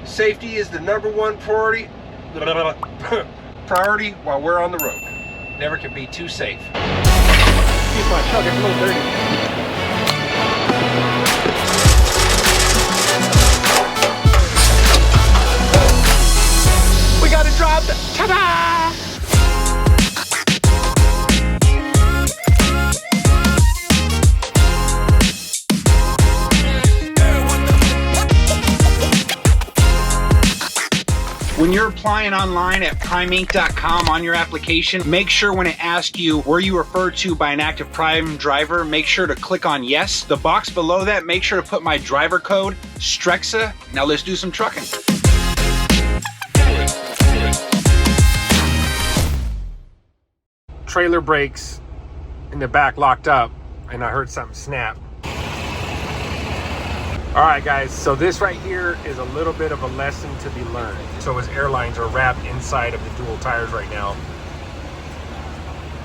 Safety is the #1 priority. Priority while we're on the road. Never can be too safe. Excuse my truck, it's a little dirty. We gotta drop the ta-da! When you're applying online at primeinc.com on your application, make sure when it asks you were you referred to by an active Prime driver, make sure to click on yes. The box below that, make sure to put my driver code, Strexa. Now let's do some trucking. Trailer brakes in the back locked up, and I heard something snap. All right, guys, so this right here is a little bit of a lesson to be learned. So his airlines are wrapped inside of the dual tires right now.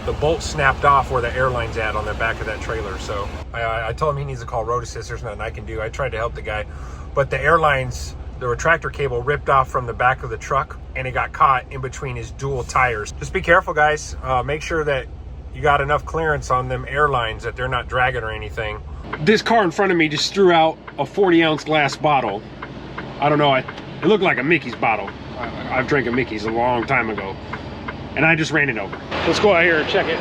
The bolt snapped off where the airline's at on the back of that trailer. So I told him he needs to call Road Assist. There's nothing I can do. I tried to help the guy, but the airlines, the retractor cable ripped off from the back of the truck and it got caught in between his dual tires. Just be careful, guys. Make sure that you got enough clearance on them airlines that they're not dragging or anything. This car in front of me just threw out a 40-ounce glass bottle. I don't know, it looked like a Mickey's bottle. I've drank a Mickey's a long time ago, and I just ran it over. Let's go out here and check it.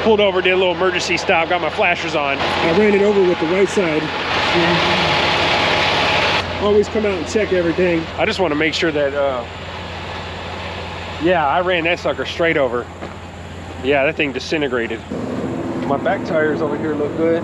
Pulled over, did a little emergency stop, got my flashers on. I ran it over with the right side. Always come out and check everything. I just want to make sure that, yeah, I ran that sucker straight over. Yeah, that thing disintegrated. My back tires over here look good.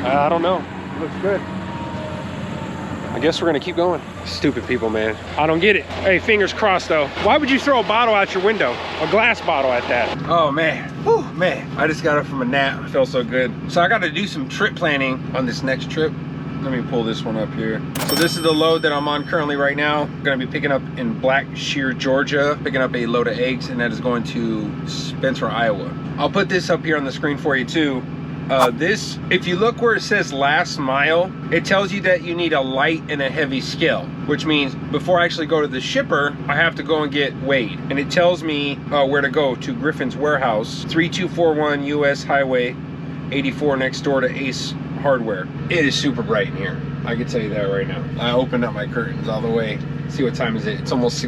I don't know, looks good. I guess we're gonna keep going. Stupid people, man. I don't get it. Hey, fingers crossed though. Why would you throw a bottle out your window? A glass bottle at that. Oh man, whew, man. I just got up from a nap, it felt so good. So I gotta do some trip planning on this next trip. Let me pull this one up here. So this is the load that I'm on currently right now. I'm gonna be picking up in Black Shear, Georgia, picking up a load of eggs, and that is going to Spencer, Iowa. I'll put this up here on the screen for you too. This, if you look where it says last mile, it tells you that you need a light and a heavy scale, which means before I actually go to the shipper, I have to go and get weighed. And it tells me where to go to Griffin's Warehouse, 3241 US Highway 84, next door to Ace Hardware. It is super bright in here, I can tell you that right now. I opened up my curtains all the way. See, what time is it? It's almost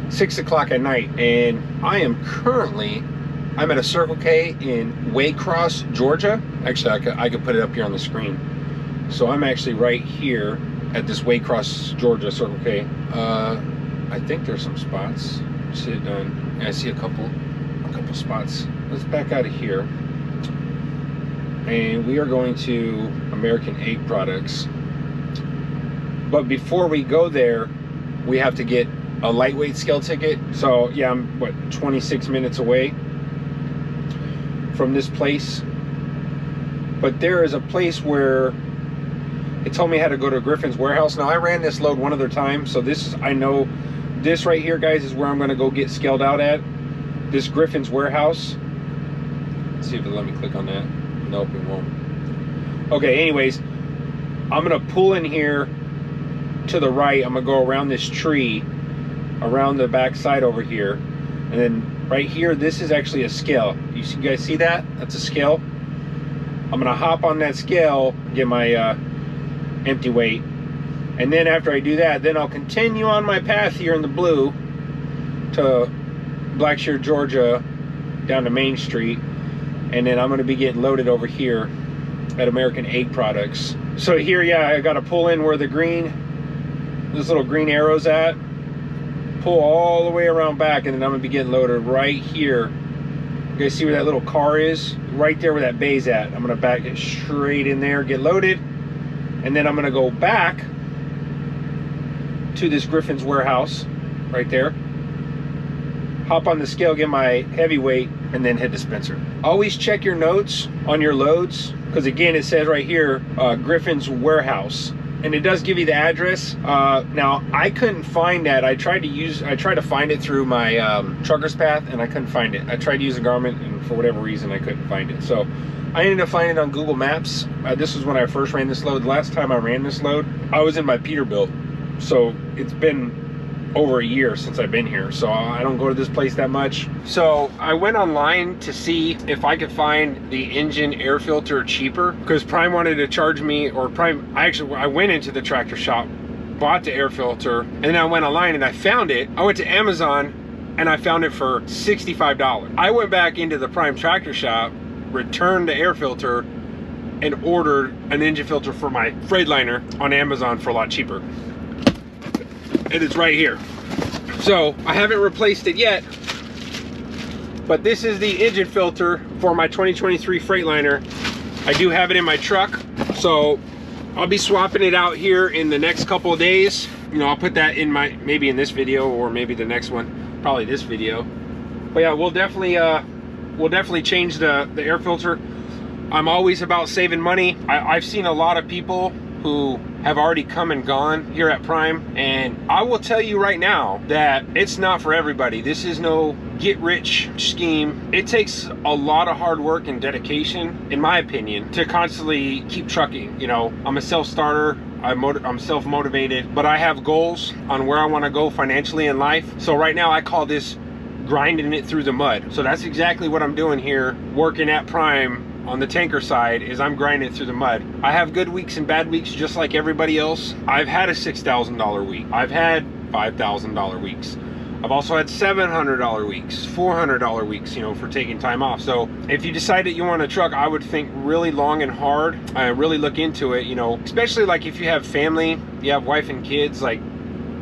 6 o'clock at night, and I am currently, I'm at a Circle K in Waycross, Georgia. Actually, I could put it up here on the screen. So I'm actually right here at this Waycross, Georgia Circle K. I think there's some spots. Sit down. I see a couple spots. Let's back out of here. And we are going to American Egg Products. But before we go there, we have to get a lightweight scale ticket. So yeah, I'm what, 26 minutes away from this place. But there is a place where it told me how to go to Griffin's Warehouse. Now I ran this load one other time, so this is, I know this right here, guys, is where I'm gonna go get scaled out at. This Griffin's Warehouse. Let's see if it'll let me click on that. Nope, it won't. Okay, anyways, I'm gonna pull in here to the right. I'm gonna go around this tree, around the back side over here, and then right here, this is actually a scale. You guys see that? That's a scale. I'm gonna hop on that scale, get my empty weight, and then after I do that, then I'll continue on my path here in the blue to Black Shear, Georgia, down to Main Street, and then I'm gonna be getting loaded over here at American Egg Products. So here, yeah, I gotta pull in where the green, this little green arrow's at, pull all the way around back, and then I'm gonna be getting loaded right here. You guys see where that little car is? Right there where that bay's at. I'm gonna back it straight in there, get loaded, and then I'm gonna go back to this Griffin's Warehouse right there, hop on the scale, get my heavyweight, and then head to Spencer. Always check your notes on your loads, because again, it says right here, Griffin's Warehouse. and it does give you the address. Now I couldn't find that. I tried to find it through my trucker's path, and I couldn't find it. I tried to use a Garmin, and for whatever reason I couldn't find it. So I ended up finding it on Google Maps. This was when I first ran this load. The last time I ran this load, I was in my Peterbilt, so it's been over a year since I've been here, so I don't go to this place that much. So I went online to see if I could find the engine air filter cheaper, because Prime wanted to charge me, or Prime, I went into the tractor shop, bought the air filter, and then I went online and I found it. I went to Amazon and I found it for $65. I went back into the Prime tractor shop, returned the air filter, and ordered an engine filter for my Freightliner on Amazon for a lot cheaper. It is right here. So I haven't replaced it yet, but this is the engine filter for my 2023 Freightliner. I do have it in my truck, so I'll be swapping it out here in the next couple of days. You know, I'll put that in maybe in this video, or maybe the next one, probably this video. But yeah, we'll definitely change the air filter. I'm always about saving money. I've seen a lot of people who have already come and gone here at Prime, and I will tell you right now that it's not for everybody. This is no get-rich scheme. It takes a lot of hard work and dedication, in my opinion, to constantly keep trucking. You know, I'm a self-starter, I'm self-motivated, but I have goals on where I want to go financially in life. So right now I call this grinding it through the mud. So that's exactly what I'm doing here, working at Prime on the tanker side, is I'm grinding it through the mud. I have good weeks and bad weeks just like everybody else. I've had a $6,000 week. I've had $5,000 weeks. I've also had $700 weeks, $400 weeks, you know, for taking time off. So if you decide that you want a truck, I would think really long and hard. Really look into it, you know, especially like if you have family, you have wife and kids, like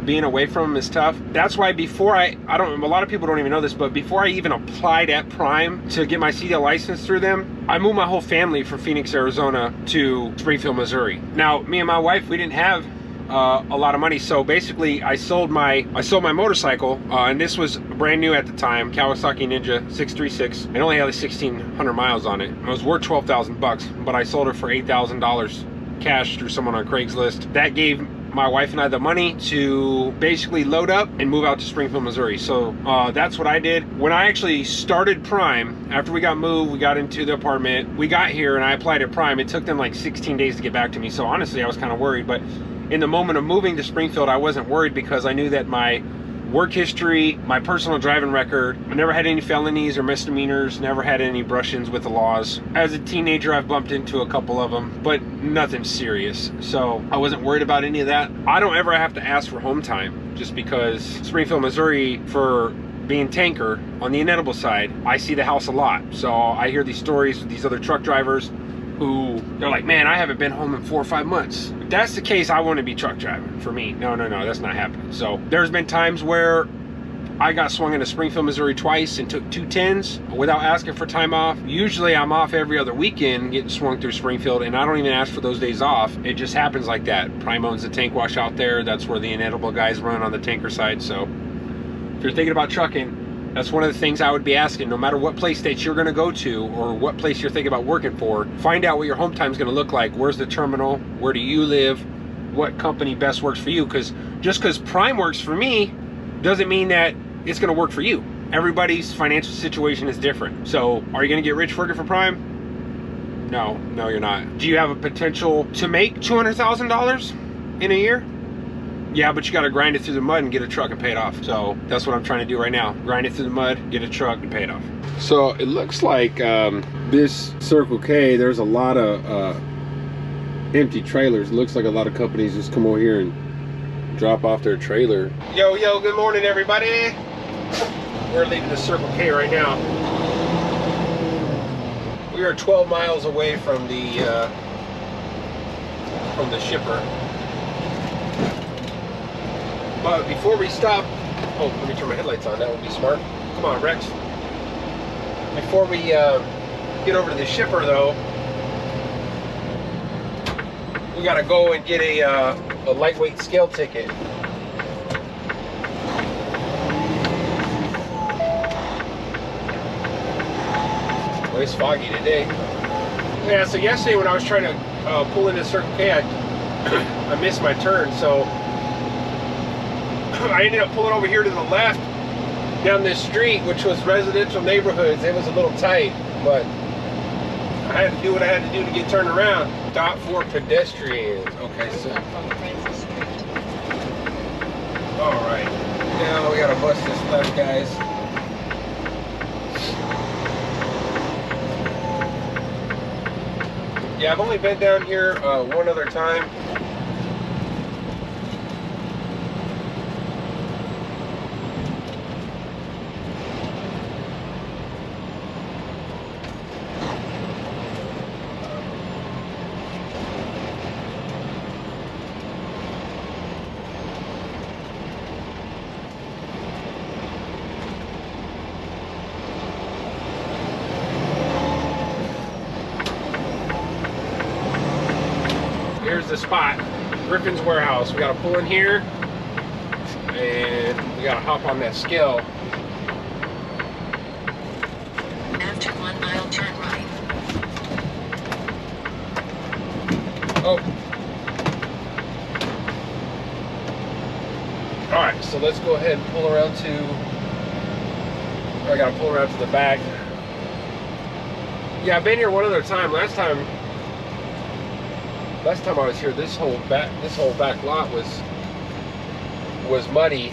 being away from them is tough. That's why before a lot of people don't even know this, but before I even applied at Prime to get my CDL license through them, I moved my whole family from Phoenix, Arizona to Springfield, Missouri. Now, me and my wife, we didn't have a lot of money, so basically I sold my motorcycle, and this was brand new at the time, Kawasaki Ninja 636. It only had like 1,600 miles on it. It was worth $12,000, but I sold it for $8,000 cash through someone on Craigslist. That gave my wife and I the money to basically load up and move out to Springfield, Missouri. So that's what I did. When I actually started Prime, after we got moved, we got into the apartment, we got here and I applied at Prime. It took them like 16 days to get back to me. So honestly, I was kind of worried, but in the moment of moving to Springfield, I wasn't worried because I knew that my work history, my personal driving record, I never had any felonies or misdemeanors, never had any brush-ins with the laws. As a teenager, I've bumped into a couple of them, but nothing serious. So I wasn't worried about any of that. I don't ever have to ask for home time, just because Springfield, Missouri, for being tanker on the inedible side, I see the house a lot. So I hear these stories with these other truck drivers who, they're like, man, I haven't been home in 4 or 5 months. If that's the case, I want to be truck driving. For me, no, that's not happening. So there's been times where I got swung into Springfield, Missouri twice and took 2 10s without asking for time off. Usually I'm off every other weekend getting swung through Springfield, and I don't even ask for those days off. It just happens like that. Prime owns the tank wash out there. That's where the inedible guys run on the tanker side. So if you're thinking about trucking, that's one of the things I would be asking. No matter what place that you're going to go to or what place you're thinking about working for, find out what your home time is going to look like. Where's the terminal? Where do you live? What company best works for you? Because just because Prime works for me doesn't mean that it's going to work for you. Everybody's financial situation is different. So are you going to get rich working for Prime? No, you're not. Do you have a potential to make $200,000 in a year? Yeah, but you got to grind it through the mud and get a truck and pay it off. So that's what I'm trying to do right now. Grind it through the mud, get a truck and pay it off. So it looks like this Circle K, there's a lot of empty trailers. It looks like a lot of companies just come over here and drop off their trailer. Yo, good morning, everybody. We're leaving the Circle K right now. We are 12 miles away from the shipper. But before we stop, oh, let me turn my headlights on, that would be smart. Come on, Rex. Before we get over to the shipper though, we gotta go and get a lightweight scale ticket. Well, it's foggy today. Yeah, so yesterday when I was trying to pull into Circle K, I missed my turn, so I ended up pulling over here to the left down this street, which was residential neighborhoods. It was a little tight, but I had to do what I had to do to get turned around. Stop for pedestrians. Okay, so. All right. Now we gotta bust this left, guys. Yeah, I've only been down here one other time. Here's the spot, Griffin's Warehouse. We gotta pull in here and we gotta hop on that scale. After 1 mile, turn right. Oh. All right, so let's go ahead and pull around to, I gotta pull around to the back. Yeah, I've been here one other time. Last time I was here, this whole back lot was muddy.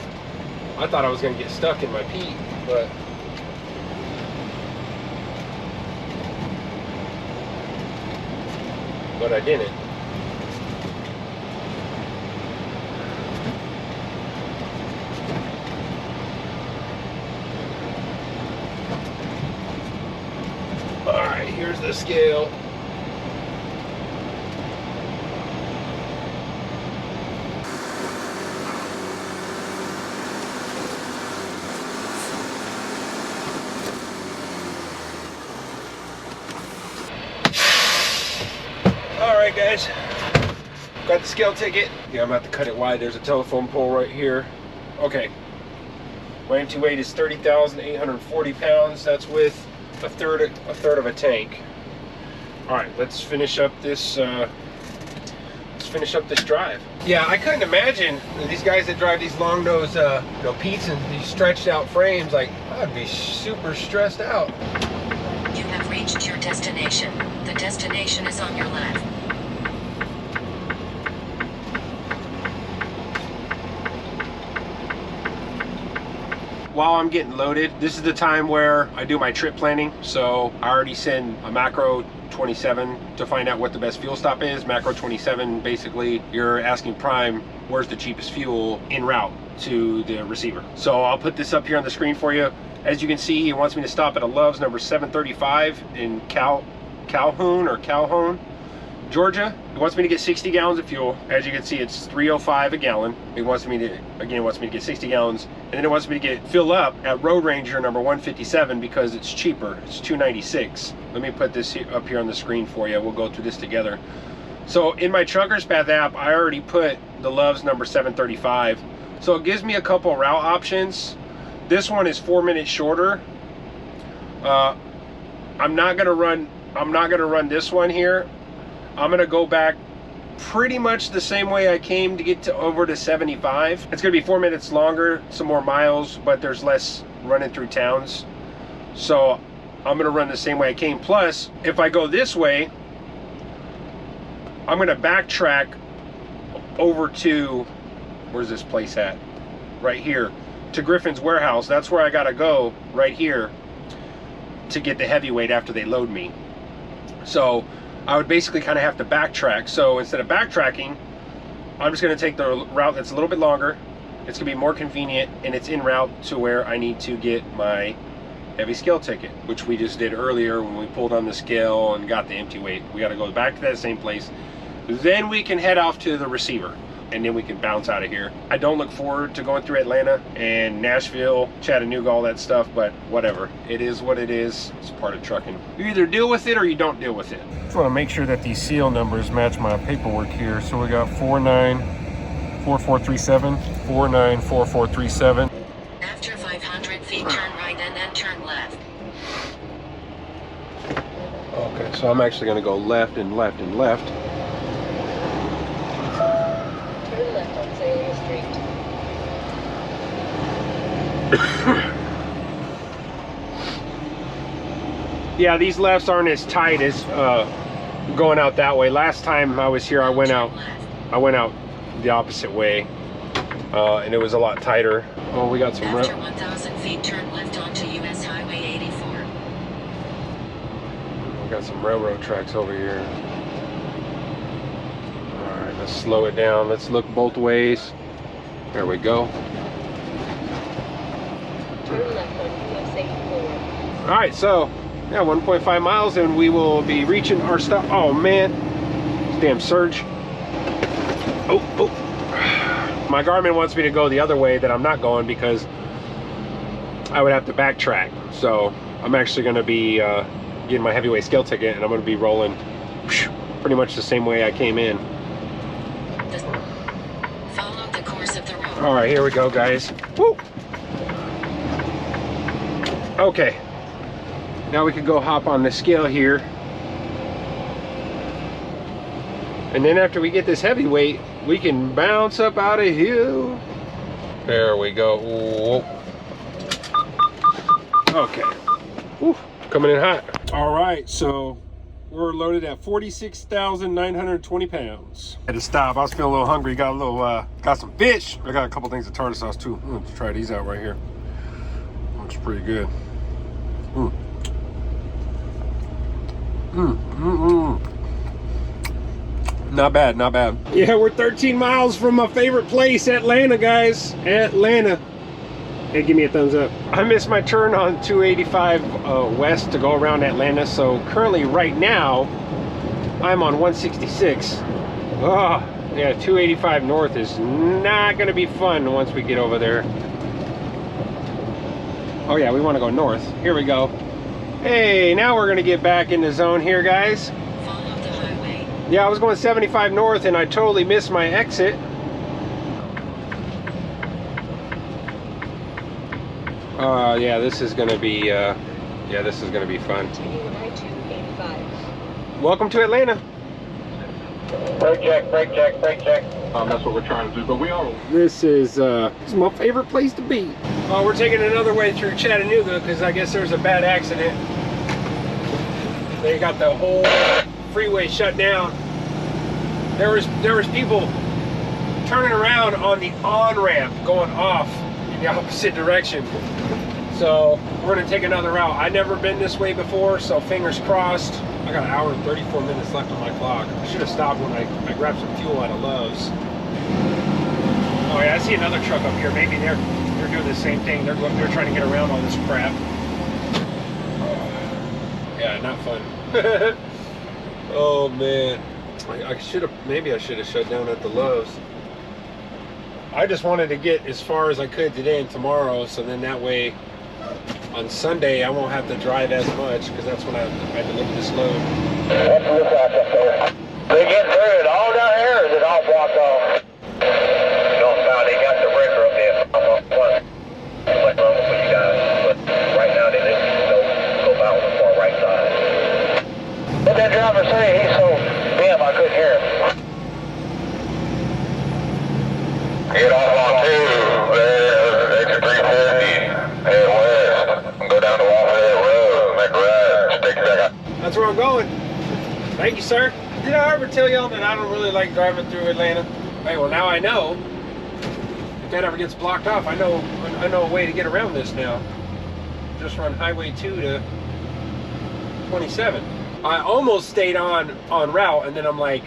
I thought I was gonna get stuck in my peak, but I didn't. All right, here's the scale. Alright guys, got the scale ticket. Yeah, I'm about to cut it wide. There's a telephone pole right here. Okay, my empty weight is 30,840 pounds. That's with a third of a tank. Alright, let's finish up this drive. Yeah, I couldn't imagine these guys that drive these long nose Pete's and these stretched out frames, like I'd be super stressed out. You have reached your destination. The destination is on your left. While I'm getting loaded, this is the time where I do my trip planning. So I already send a macro 27 to find out what the best fuel stop is. Macro 27, basically you're asking Prime where's the cheapest fuel en route to the receiver. So I'll put this up here on the screen for you. As you can see, he wants me to stop at a Love's number 735 in Calhoun, Georgia. He wants me to get 60 gallons of fuel. As you can see, it's $3.05 a gallon. He wants me to get 60 gallons, and then it wants me to fill up at Road Ranger number 157 because it's cheaper. It's $2.96. Let me put this up here on the screen for you. We'll go through this together. So in my Trucker's Path app, I already put the Love's number 735. So it gives me a couple route options. This one is 4 minutes shorter. I'm not gonna run this one here. I'm gonna go back pretty much the same way I came to get over to 75. It's gonna be 4 minutes longer, some more miles, but there's less running through towns. So I'm gonna run the same way I came. Plus, if I go this way, I'm gonna backtrack over to, where's this place at? Right here, to Griffin's Warehouse. That's where I gotta go, right here, to get the heavyweight after they load me. So I would basically kind of have to backtrack. So instead of backtracking, I'm just going to take the route that's a little bit longer. It's going to be more convenient, and it's en route to where I need to get my heavy scale ticket, which we just did earlier when we pulled on the scale and got the empty weight. We got to go back to that same place. Then we can head off to the receiver, and then we can bounce out of here. I don't look forward to going through Atlanta and Nashville, Chattanooga, all that stuff, but whatever. It is what it is. It's part of trucking. You either deal with it or you don't deal with it. Just want to make sure that these seal numbers match my paperwork here. So we got 494437, 494437. After 500 feet, turn right and then turn left. Okay, so I'm actually going to go left and left and left. Yeah, these lefts aren't as tight as going out that way. Last time I was here, I went out the opposite way, and it was a lot tighter. Oh, we got some. After 1,000 feet, turn left onto US Highway 84. We got some railroad tracks over here. All right, let's slow it down. Let's look both ways. There we go. Turn left on US 84. All right, so yeah, 1.5 miles, and we will be reaching our stop. Oh man, this damn surge. Oh. My Garmin wants me to go the other way that I'm not going because I would have to backtrack. So I'm actually going to be getting my heavyweight scale ticket, and I'm going to be rolling pretty much the same way I came in. Follow the course of the road. All right, here we go, guys. Woo! Okay, now we can go hop on the scale here. And then after we get this heavyweight, we can bounce up out of here. There we go. Whoa. Okay. Woo. Coming in hot. All right, so we're loaded at 46,920 pounds. Had to stop. I was feeling a little hungry. Got a little, got some fish. I got a couple things of tartar sauce too. Let's try these out right here. Looks pretty good. Not bad, not bad. Yeah, we're 13 miles from my favorite place, Atlanta, guys. Atlanta. Hey, give me a thumbs up. I missed my turn on 285 west to go around Atlanta, so currently right now I'm on 166. Oh, yeah, 285 north is not gonna be fun once we get over there. Oh yeah, we want to go north. Here we go. Hey, now we're gonna get back in the zone here, guys. Follow the highway. Yeah, I was going 75 north and I totally missed my exit. Yeah, this is gonna be this is gonna be fun. Continue on I-285. Welcome to Atlanta. Brake check, brake check, brake check. That's what we're trying to do, but we all... This is my favorite place to be. Oh, we're taking another way through Chattanooga because I guess there's a bad accident. They got the whole freeway shut down. There was people turning around on the on-ramp going off in the opposite direction. So we're gonna take another route. I've never been this way before, so fingers crossed. I got an hour and 34 minutes left on my clock. I should have stopped when I grabbed some fuel out of Love's. Oh yeah, I see another truck up here. Maybe they're doing the same thing. They're trying to get around all this crap. Yeah, not fun. Oh man, maybe I should have shut down at the Love's. I just wanted to get as far as I could today and tomorrow, so then that way on Sunday I won't have to drive as much because that's when I deliver this load. What's the lookout up there? They getting through it all down here, or is it all blocked off? Don't sound, they got the breaker up there. I'm on one. What's wrong with you guys? But right now they let you go out on the far right side. What that driver say? He's so damn, I couldn't hear him. Get off on 2, exit 350, head west, go down to Wallhead Road, make a right, stick back up. That's where I'm going. Thank you, sir. Did I ever tell y'all that I don't really like driving through Atlanta? Hey, well now I know. If that ever gets blocked off, I know a way to get around this now. Just run Highway 2 to 27. I almost stayed on route, and then I'm like,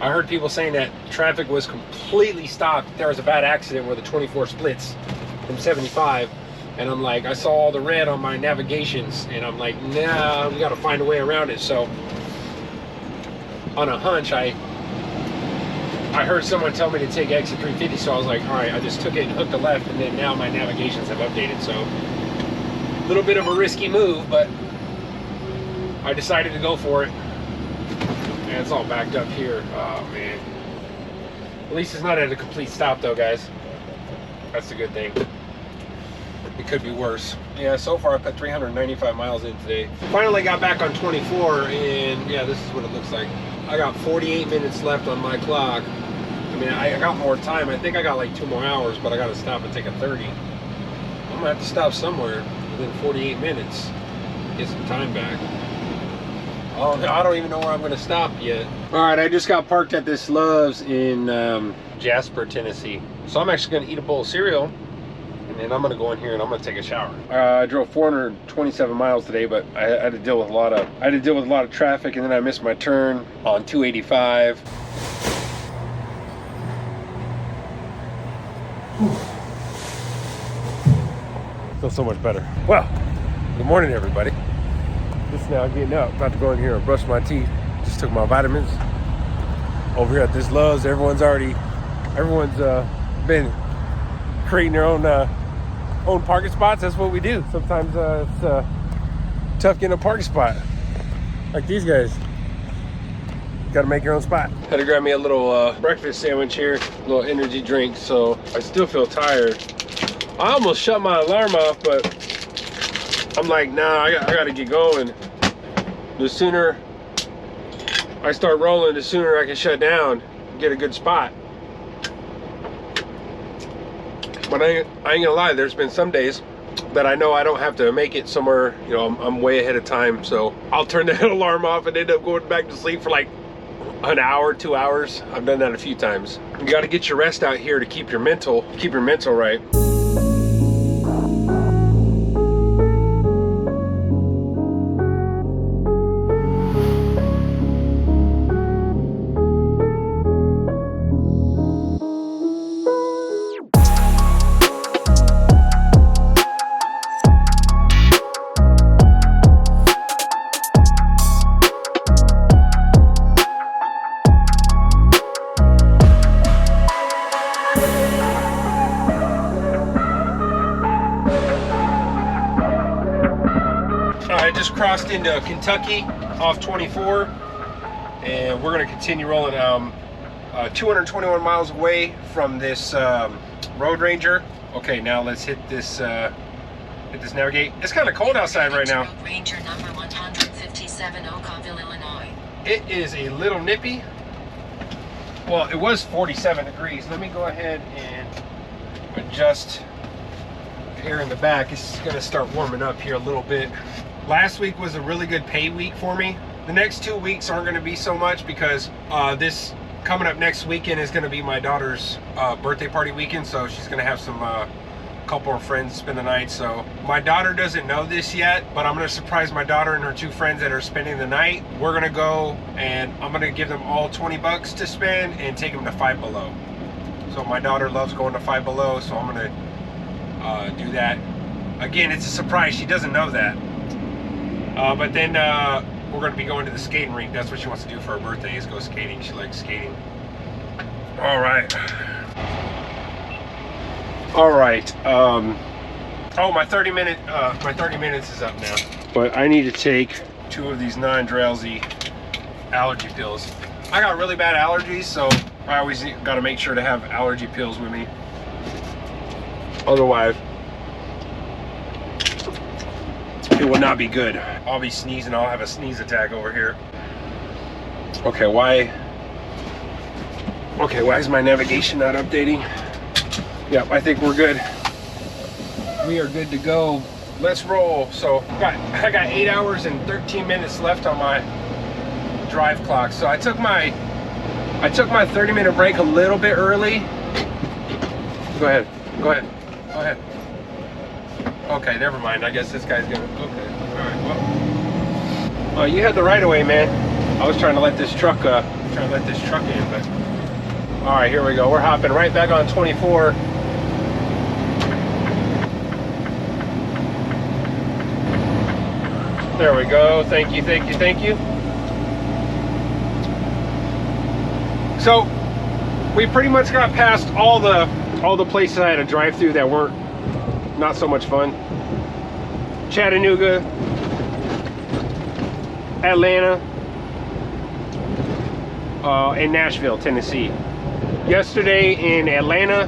I heard people saying that traffic was completely stopped. There was a bad accident where the 24 splits from 75. And I'm like, I saw all the red on my navigations. And I'm like, nah, we got to find a way around it. So on a hunch, I heard someone tell me to take exit 350. So I was like, all right, I just took it and hooked a left. And then now my navigations have updated. So a little bit of a risky move, but I decided to go for it. Man, it's all backed up here. Oh man. At least it's not at a complete stop though, guys. That's a good thing. It could be worse. Yeah, so far I put 395 miles in today. Finally got back on 24, and yeah, this is what it looks like. I got 48 minutes left on my clock. I mean, I got more time. I think I got like 2 more hours, but I got to stop and take a 30. gonna have to stop somewhere within 48 minutes. Get some time back. Oh no, I don't even know where I'm gonna stop yet. All right, I just got parked at this Love's in Jasper, Tennessee. So I'm actually gonna eat a bowl of cereal, and then I'm gonna go in here and I'm gonna take a shower. I drove 427 miles today, but I had to deal with a lot of traffic, and then I missed my turn on 285. Feels so much better. Well, good morning, everybody. Just now getting up, about to go in here and brush my teeth. Just took my vitamins. Over here at this Love's, everyone's been creating their own parking spots. That's what we do. Sometimes it's tough getting a parking spot. Like these guys. Got to make your own spot. Had to grab me a little breakfast sandwich here, a little energy drink, so I still feel tired. I almost shut my alarm off, but I'm like, nah, I gotta get going. The sooner I start rolling, the sooner I can shut down, get a good spot. But I ain't gonna lie, there's been some days that I know I don't have to make it somewhere, you know, I'm way ahead of time, so I'll turn that alarm off and end up going back to sleep for like an hour, 2 hours. I've done that a few times. You gotta get your rest out here to keep your mental right. I just crossed into Kentucky off 24, and we're going to continue rolling. 221 miles away from this Road Ranger. Okay, now let's hit this navigate. It's kind of cold outside right now. Road Ranger number 157, Okawville, Illinois. It is a little nippy. Well, it was 47 degrees. Let me go ahead and adjust here in the back. It's going to start warming up here a little bit. Last week was a really good pay week for me. The next 2 weeks aren't going to be so much because this coming up next weekend is going to be my daughter's birthday party weekend, so she's going to have some couple of friends spend the night. So my daughter doesn't know this yet, but I'm going to surprise my daughter and her 2 friends that are spending the night. We're going to go and I'm going to give them all 20 bucks to spend and take them to Five Below. So my daughter loves going to Five Below, so I'm going to do that. Again, it's a surprise. She doesn't know that. But then we're going to be going to the skating rink. That's what she wants to do for her birthday, is go skating. She likes skating. All right. Oh, my 30 minutes is up now. But I need to take 2 of these non-drowsy allergy pills. I got really bad allergies, so I always got to make sure to have allergy pills with me. Otherwise, it will not be good. I'll be sneezing. I'll have a sneeze attack over here. Okay, why is my navigation not updating? Yep, I think we're good. We are good to go. Let's roll. So I got 8 hours and 13 minutes left on my drive clock. So I took my 30-minute break a little bit early. Go ahead. Okay, never mind. I guess this guy's gonna. Okay. All right. Well, you had the right of way, man. I was trying to let this truck in, but. All right, here we go. We're hopping right back on 24. There we go. Thank you. So we pretty much got past all the places I had to drive through that weren't not so much fun. Chattanooga, Atlanta, and Nashville, Tennessee. Yesterday in Atlanta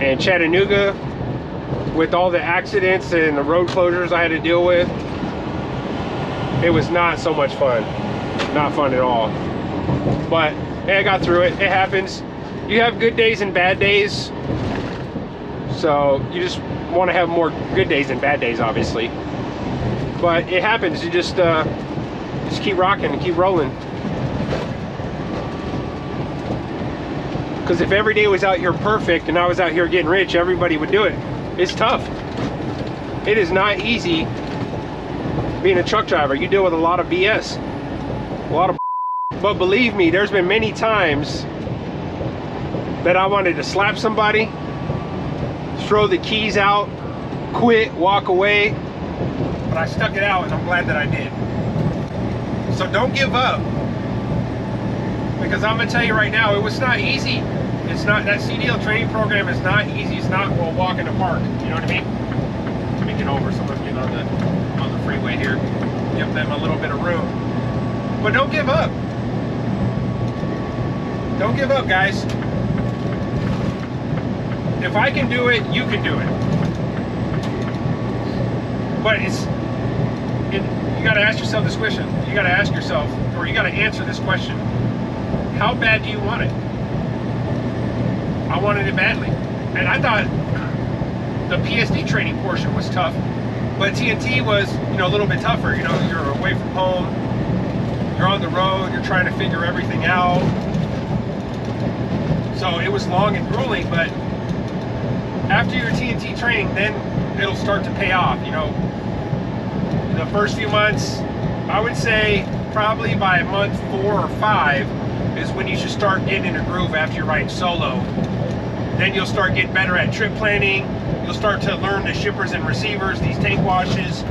and Chattanooga, with all the accidents and the road closures I had to deal with, it was not so much fun. Not fun at all. But hey, I got through it. It happens. You have good days and bad days. So you just want to have more good days than bad days, obviously. But it happens. You just keep rocking and keep rolling. Because if every day was out here perfect and I was out here getting rich, everybody would do it. It's tough. It is not easy being a truck driver. You deal with a lot of BS, a lot of. But believe me, there's been many times that I wanted to slap somebody, throw the keys out, quit, walk away, but I stuck it out, and I'm glad that I did. So don't give up, because I'm gonna tell you right now, it was not easy. It's not, that CDL training program is not easy. It's not a walk in the park. You know what I mean? Let me get over. Someone's getting on the freeway here. Give them a little bit of room. But don't give up. Don't give up, guys. If I can do it, you can do it. But you got to ask yourself this question. You got to ask yourself, or you got to answer this question. How bad do you want it? I wanted it badly. And I thought the PSD training portion was tough, but TNT was, a little bit tougher. You're away from home, you're on the road, you're trying to figure everything out. So it was long and grueling, but after your TNT training, then it'll start to pay off. The first few months, I would say probably by month 4 or 5 is when you should start getting in a groove after you're riding solo. Then you'll start getting better at trip planning. You'll start to learn the shippers and receivers, these tank washes.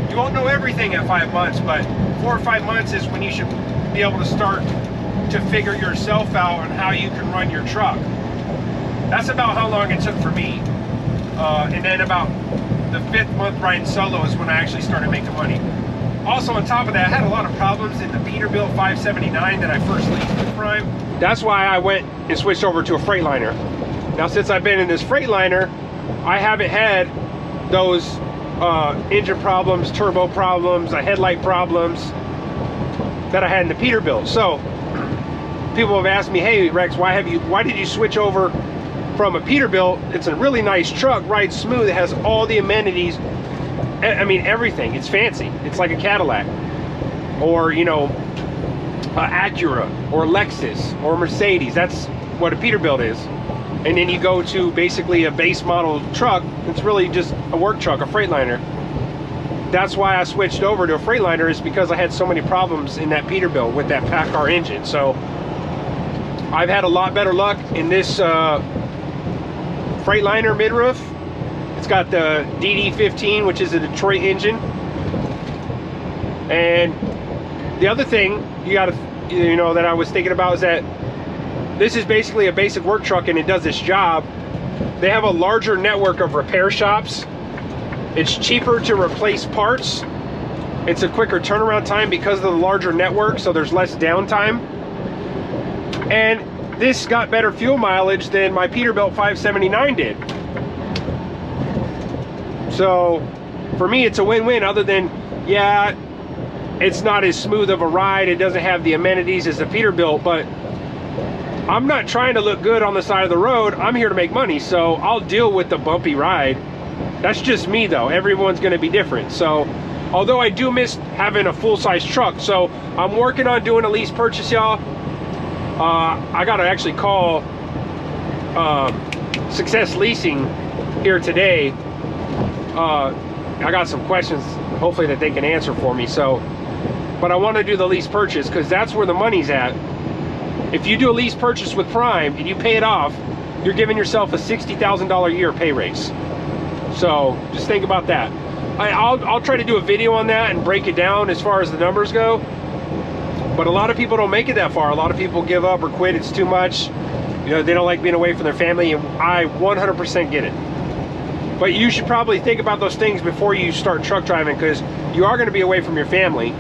You won't know everything at 5 months, but 4 or 5 months is when you should be able to start to figure yourself out on how you can run your truck. That's about how long it took for me. And then about the 5th month riding solo is when I actually started making money. Also, on top of that, I had a lot of problems in the Peterbilt 579 that I first leased with Prime. That's why I went and switched over to a Freightliner. Now, since I've been in this Freightliner, I haven't had those engine problems, turbo problems, headlight problems that I had in the Peterbilt. So people have asked me, hey Rex, why did you switch over from a Peterbilt? It's a really nice truck, rides smooth, it has all the amenities. I mean, everything. It's fancy. It's like a Cadillac, or Acura, or Lexus, or Mercedes. That's what a Peterbilt is. And then you go to basically a base model truck. It's really just a work truck, a Freightliner. That's why I switched over to a Freightliner, is because I had so many problems in that Peterbilt with that PACCAR engine. So I've had a lot better luck in this Freightliner mid-roof. It's got the DD15, which is a Detroit engine. And the other thing that I was thinking about is that this is basically a basic work truck, and it does this job. They have a larger network of repair shops. It's cheaper to replace parts. It's a quicker turnaround time because of the larger network, so there's less downtime. And this got better fuel mileage than my Peterbilt 579 did. So for me, it's a win-win, other than, yeah, it's not as smooth of a ride. It doesn't have the amenities as a Peterbilt, but I'm not trying to look good on the side of the road. I'm here to make money, so I'll deal with the bumpy ride. That's just me, though. Everyone's going to be different. So although I do miss having a full-size truck, so I'm working on doing a lease purchase, y'all. I got to actually call Success Leasing here today. I got some questions, hopefully, that they can answer for me. So, but I want to do the lease purchase because that's where the money's at. If you do a lease purchase with Prime and you pay it off, you're giving yourself a $60,000 a year pay raise. So just think about that. I'll try to do a video on that and break it down as far as the numbers go. But a lot of people don't make it that far. A lot of people give up or quit. It's too much. They don't like being away from their family, and I 100% get it. But you should probably think about those things before you start truck driving, because you are going to be away from your family.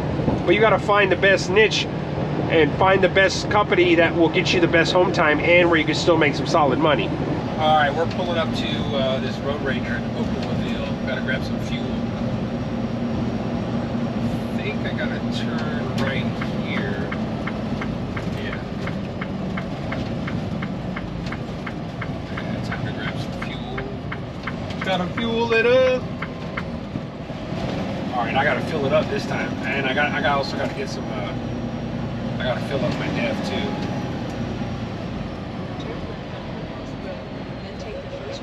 But you got to find the best niche and find the best company that will get you the best home time and where you can still make some solid money. All right, we're pulling up to this Road Ranger in okawville. Got to grab some fuel. I think I got to turn right here. Yeah. Time to grab some fuel. Gotta fuel it up. All right, I gotta fill it up this time, and I also gotta get some. I gotta fill up my def too. Turn left on Hills Road, then take the first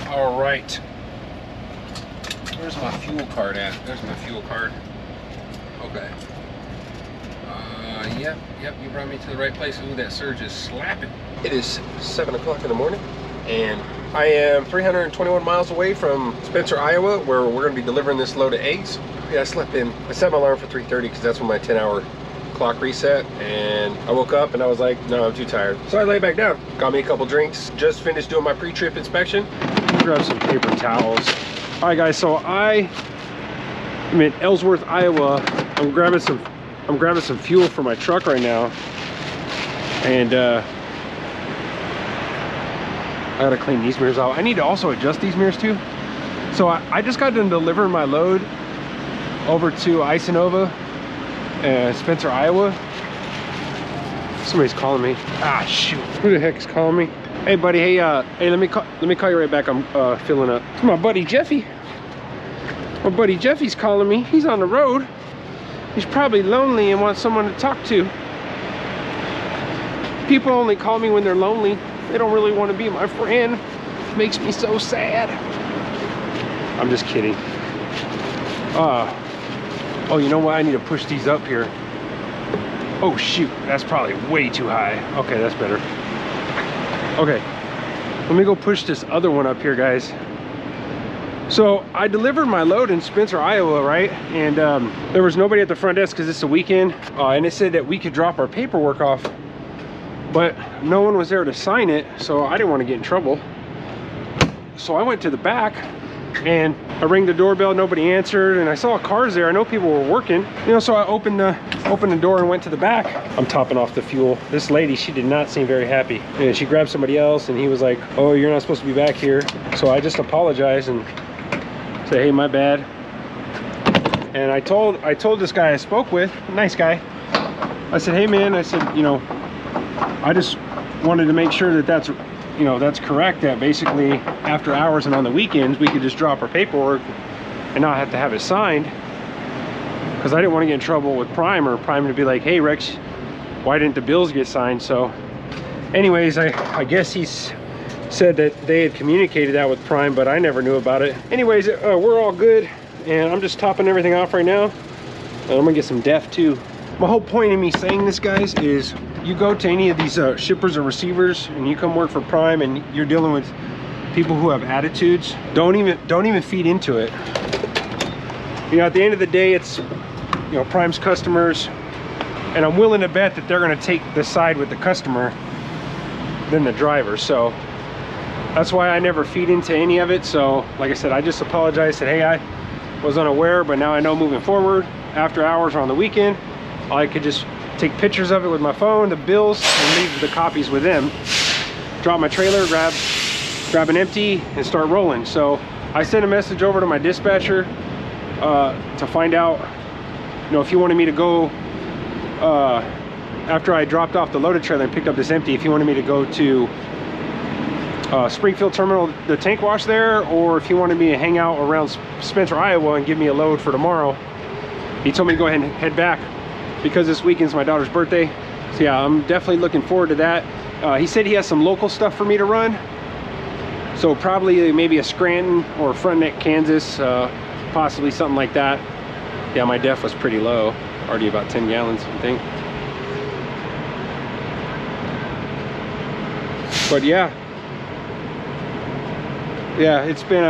right. All right. Where's my fuel card at? There's my fuel card. Okay. Yep, you brought me to the right place. Ooh, that surge is slapping. It is 7 o'clock in the morning, and I am 321 miles away from Spencer, Iowa, where we're gonna be delivering this load of eggs. Yeah, I slept in. I set my alarm for 3:30 because that's when my 10-hour clock reset, and I woke up and I was like, no, I'm too tired. So I lay back down, got me a couple drinks, just finished doing my pre-trip inspection. Grab some paper towels. All right, guys, so I'm in Ellsworth, Iowa. I'm grabbing some fuel for my truck right now, and I gotta clean these mirrors out. I need to also adjust these mirrors too. So I just got done delivering my load over to Isanova, Spencer, Iowa. Somebody's calling me. Ah, shoot. Who the heck is calling me? Hey, buddy. Hey, let me call you right back. I'm filling up. It's my buddy Jeffy. My buddy Jeffy's calling me. He's on the road. He's probably lonely and wants someone to talk to. People only call me when they're lonely. They don't really want to be my friend. Makes me so sad. I'm just kidding. Oh, you know what? I need to push these up here. Oh shoot, that's probably way too high. Okay, that's better. Okay, let me go push this other one up here, guys. So I delivered my load in Spencer, Iowa, right? And there was nobody at the front desk because it's a weekend. And it said that we could drop our paperwork off, but no one was there to sign it, so I didn't want to get in trouble. So I went to the back and I rang the doorbell, nobody answered, and I saw cars there. I know people were working, you know, so I opened the door and went to the back. I'm topping off the fuel. This lady, she did not seem very happy, and she grabbed somebody else, and he was like, oh, you're not supposed to be back here. So I just apologized and said, hey, my bad. And I told this guy I spoke with, nice guy, I said, hey man, I said, you know, I just wanted to make sure that that's, you know, that's correct, that basically after hours and on the weekends we could just drop our paperwork and not have to have it signed, because I didn't want to get in trouble with Prime, or Prime to be like, hey Rex, why didn't the bills get signed? So anyways, I guess he's said that they had communicated that with Prime, but I never knew about it. Anyways, we're all good, and I'm just topping everything off right now, and I'm gonna get some def too. My whole point in me saying this, guys, is you go to any of these shippers or receivers and you come work for Prime and you're dealing with people who have attitudes, don't even feed into it. You know, at the end of the day, it's, you know, Prime's customers, and I'm willing to bet that they're going to take the side with the customer than the driver. So that's why I never feed into any of it. So like I said, I just apologized, said, hey, I was unaware, but now I know moving forward, after hours or on the weekend, I could just take pictures of it with my phone, the bills, and leave the copies with them. Drop my trailer, grab an empty, and start rolling. So I sent a message over to my dispatcher to find out, you know, if he wanted me to go, after I dropped off the loaded trailer and picked up this empty, if he wanted me to go to Springfield Terminal, the tank wash there, or if he wanted me to hang out around Spencer, Iowa, and give me a load for tomorrow. He told me to go ahead and head back, because this weekend's my daughter's birthday. So yeah, I'm definitely looking forward to that. He said he has some local stuff for me to run, so probably maybe a Scranton or Frontenac, Kansas, possibly something like that. Yeah, my def was pretty low, already about 10 gallons, I think. But yeah, it's been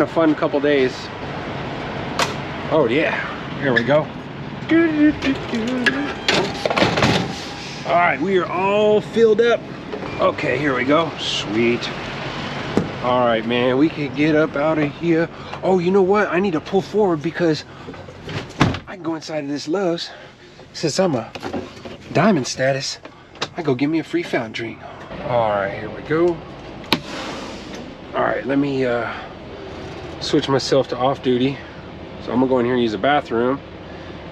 a fun couple days. Oh yeah, here we go. All right, we are all filled up. Okay, here we go. Sweet. All right, man, we can get up out of here. Oh, you know what? I need to pull forward because I can go inside of this Love's. Since I'm a diamond status, I go get me a free fountain drink. All right, here we go. All right, let me switch myself to off duty. So I'm gonna go in here and use the bathroom,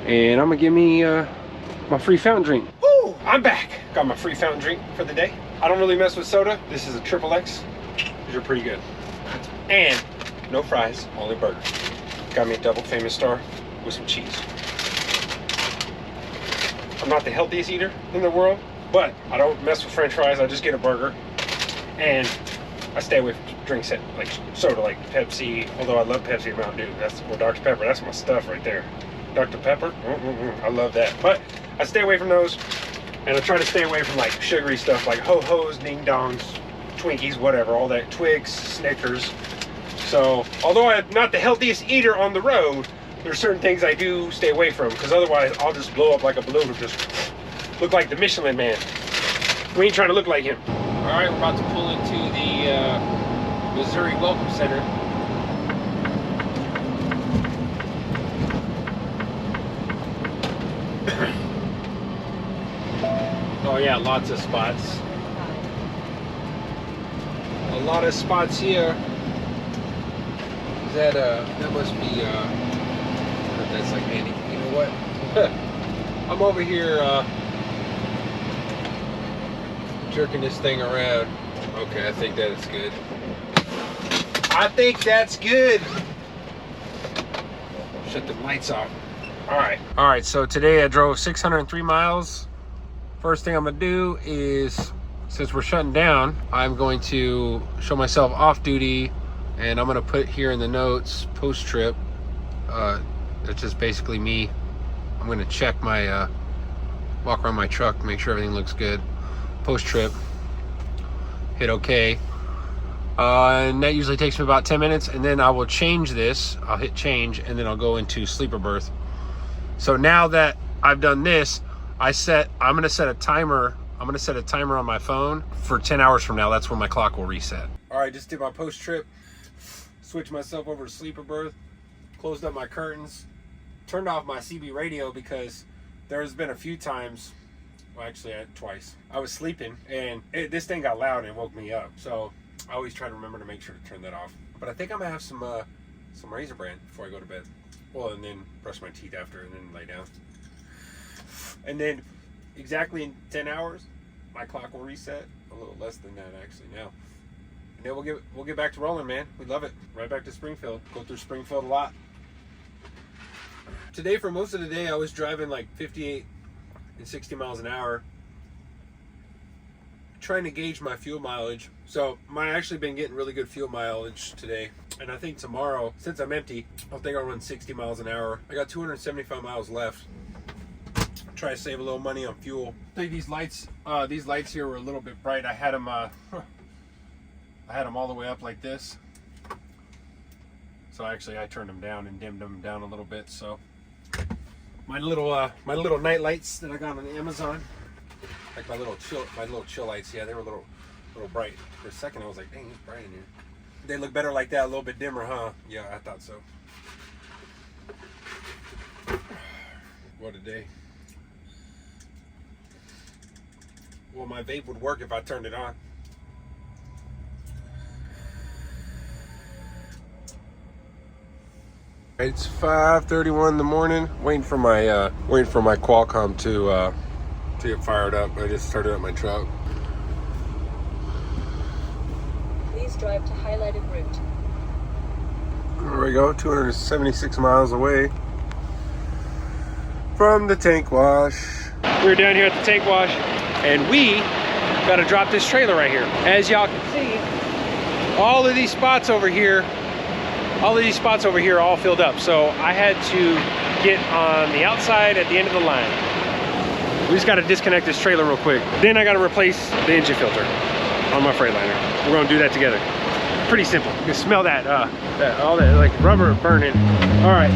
and I'm gonna give me my free fountain drink. Woo! I'm back. Got my free fountain drink for the day. I don't really mess with soda. This is a XXX. These are pretty good. And no fries, only burger. Got me a double famous star with some cheese. I'm not the healthiest eater in the world, but I don't mess with french fries. I just get a burger. And I stay away from drinks like soda, like Pepsi. Although I love Pepsi and Mountain Dew. Or Dr. Pepper. That's my stuff right there. Dr. Pepper, I love that. But I stay away from those. And I try to stay away from like sugary stuff like ho-hos, ding-dongs, Twinkies, whatever, all that, Twix, Snickers. So, although I'm not the healthiest eater on the road, there's certain things I do stay away from, because otherwise I'll just blow up like a balloon or just look like the Michelin Man. We ain't trying to look like him. All right, we're about to pull into the Missouri Welcome Center. Oh yeah, lots of spots. A lot of spots here. Is that that must be that's like handy. You know what? I'm over here jerking this thing around. Okay, I think that is good. I think that's good. Shut the lights off. All right, so today I drove 603 miles. First thing I'm gonna do is, since we're shutting down, I'm going to show myself off duty, and I'm gonna put here in the notes post trip. It's just basically me. I'm gonna check my walk around my truck, make sure everything looks good. Post trip, hit OK, and that usually takes me about 10 minutes, and then I will change this. I'll hit change, and then I'll go into sleeper berth. So now that I've done this, I'm gonna set a timer. I'm gonna set a timer on my phone for 10 hours from now. That's when my clock will reset. All right, just did my post trip. Switched myself over to sleeper berth. Closed up my curtains. Turned off my CB radio because there's been a few times, well actually twice, I was sleeping and this thing got loud and woke me up. So I always try to remember to make sure to turn that off. But I think I'm gonna have some Razor Brand before I go to bed. Well, and then brush my teeth after and then lay down. And then exactly in 10 hours, my clock will reset. A little less than that actually now. And then we'll get back to rolling, man. We love it. Right back to Springfield. Go through Springfield a lot. Today, for most of the day, I was driving like 58 and 60 miles an hour, trying to gauge my fuel mileage. So I actually been getting really good fuel mileage today. And I think tomorrow, since I'm empty, I think I'll run 60 miles an hour. I got 275 miles left. Try to save a little money on fuel. I think these lights here were a little bit bright. I had them all the way up like this. So actually I turned them down and dimmed them down a little bit. So my little night lights that I got on Amazon, like my little chill lights, yeah, they were a little bright. For a second I was like, dang, it's bright in here. They look better like that, a little bit dimmer, huh? Yeah, I thought so. What a day. Well, my vape would work if I turned it on. It's 5:31 in the morning. Waiting for my Qualcomm to get fired up. I just started up my truck. Please drive to highlighted route. There we go. 276 miles away from the tank wash. We're down here at the tank wash, and we got to drop this trailer right here. As y'all can see, all of these spots over here are all filled up. So I had to get on the outside at the end of the line. We just got to disconnect this trailer real quick. Then I got to replace the engine filter on my Freightliner. We're going to do that together. Pretty simple. You can smell that, all that like rubber burning. All right.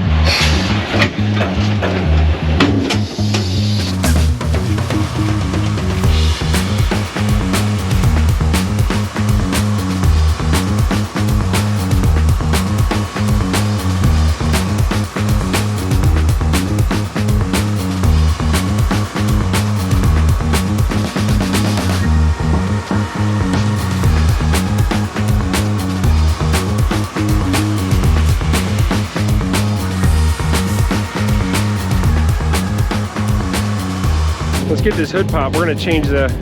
Let's get this hood pop. We're gonna change the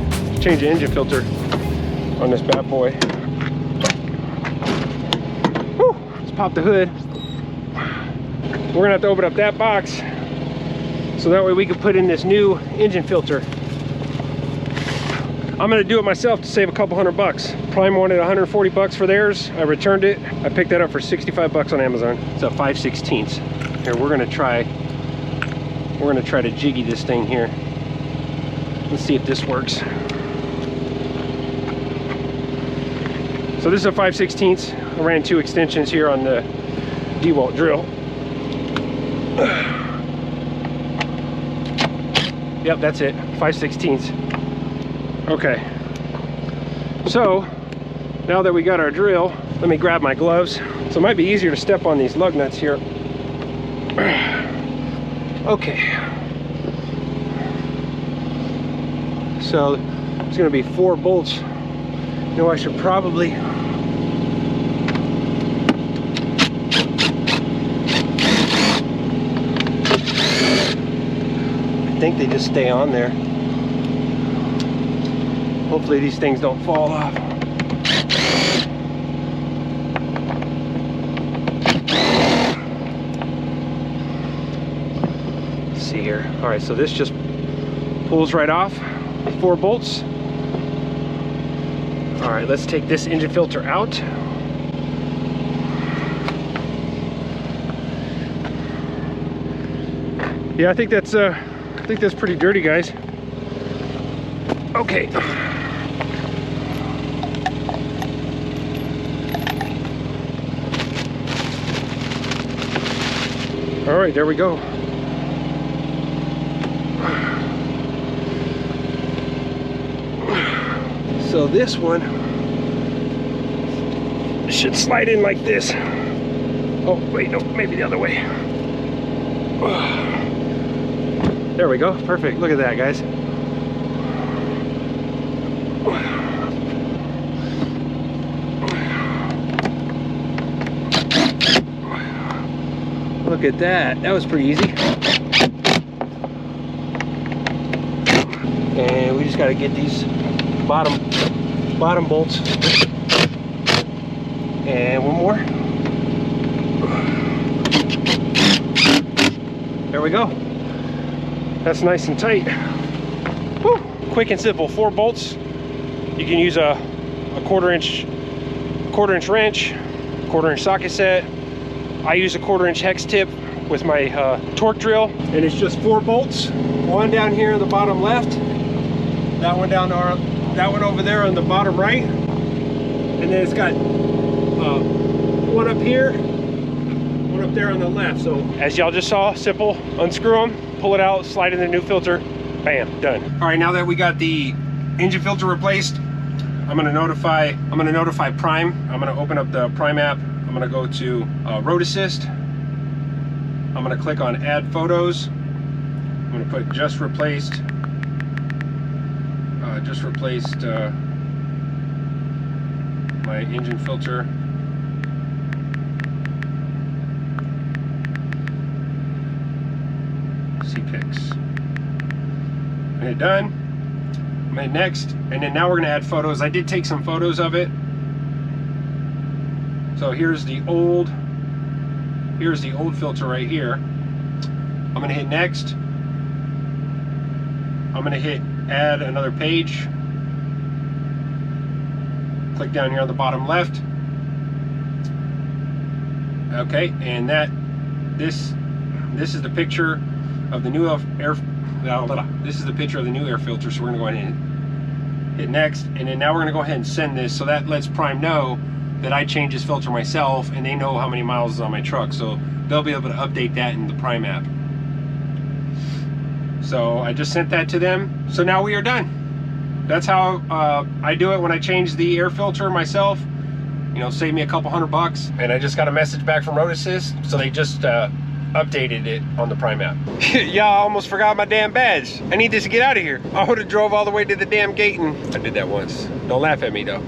engine filter on this bad boy. Whew. Let's pop the hood. We're gonna have to open up that box so that way we can put in this new engine filter. I'm gonna do it myself to save a couple $100. Prime wanted 140 bucks for theirs. I returned it. I picked that up for 65 bucks on Amazon. It's a 5/16. Here, we're gonna try to jiggy this thing here. Let's see if this works. So this is a 5/16. I ran 2 extensions here on the DeWalt drill. Yep, that's it, 5/16. Okay, so now that we got our drill, let me grab my gloves. So it might be easier to step on these lug nuts here. Okay, so it's gonna be 4 bolts. You know, I should probably I think they just stay on there. Hopefully these things don't fall off. Let's see here. All right, so this just pulls right off. 4 bolts. All right, let's take this engine filter out. Yeah, I think that's pretty dirty, guys. Okay. All right, there we go. So this one should slide in like this. Oh, wait, no, maybe the other way. There we go, perfect. Look at that, guys. Look at that, that was pretty easy. And we just got to get these bottom bolts. And one more. There we go. That's nice and tight. Woo. Quick and simple, 4 bolts. You can use a quarter inch wrench, quarter-inch socket set. I use a quarter-inch hex tip with my torque drill, and it's just 4 bolts. One down here on the bottom left, that one over there on the bottom right, and then it's got one up here, one up there on the left. So as y'all just saw, simple, unscrew them, pull it out, slide in the new filter, bam, done. All right, now that we got the engine filter replaced, I'm gonna notify Prime. I'm gonna open up the Prime app. I'm gonna go to Road Assist. I'm gonna click on Add Photos. I'm gonna put just replaced my engine filter. See pics. And hit done. I'm gonna hit next, and then now we're gonna add photos. I did take some photos of it. So here's the old filter right here. I'm gonna hit next. I'm gonna hit add another page. Click down here on the bottom left. Okay, and this is the picture of the new air. This is the picture of the new air filter. So we're gonna go ahead and hit next, and then now we're gonna go ahead and send this. So that lets Prime know that I changed this filter myself, and they know how many miles is on my truck, so they'll be able to update that in the Prime app. So I just sent that to them. So now we are done. That's how I do it when I change the air filter myself. You know, save me a couple $100. And I just got a message back from Road Assist, so they just updated it on the Prime app. Yeah, I almost forgot my damn badge. I need this to get out of here. I would have drove all the way to the damn gate, and I did that once. Don't laugh at me though.